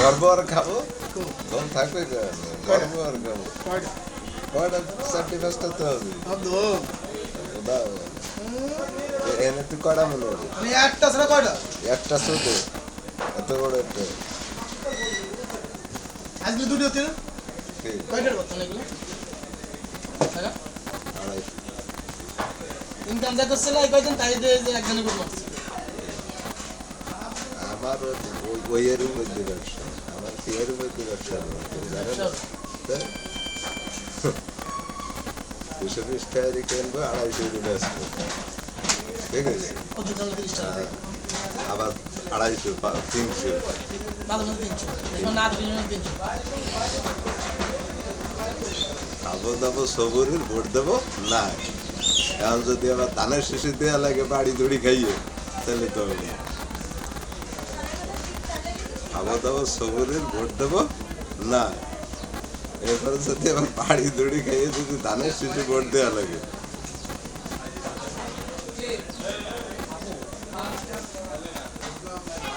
গর্ব আর খাবো তখন থাকবে গর্ব আর খাবো কয়টা 4-5টা তো হবে দাও এনে তুই কয়টা মনে হবে আমি একটা ছাড়া কয়টা একটা ছোট এত বড় একটা আজকে দুটো হচ্ছে না ঠিক কয়টার কথা এগুলো টাকা আড়াইশো ইনকাম যা করছে না কয়জন তাই দিয়ে যে একজনে করে মারছে আমার বইয়ের মধ্যে ব্যবসা আমার বিয়ের মধ্যে ব্যবসা জানেন 220 টাকা দিয়ে কিনবো 250 দিয়ে বেচবো ঠিক আছে কত টাকা 30 টাকা আবার 250 300 বাজার মধ্যে 300 এখন না 300 খাবো দাবো সবরের ভোট দেবো না এখন যদি আবার ধানের শেষে দেওয়া লাগে বাড়ি দড়ি খাইয়ে তাহলে তো হবে না। খাবো দাবো সবরের ভোট দেবো না এরপরে যদি আবার বাড়ি দড়ি খাইয়ে যদি ধানের শেষে ভোট দেওয়া লাগে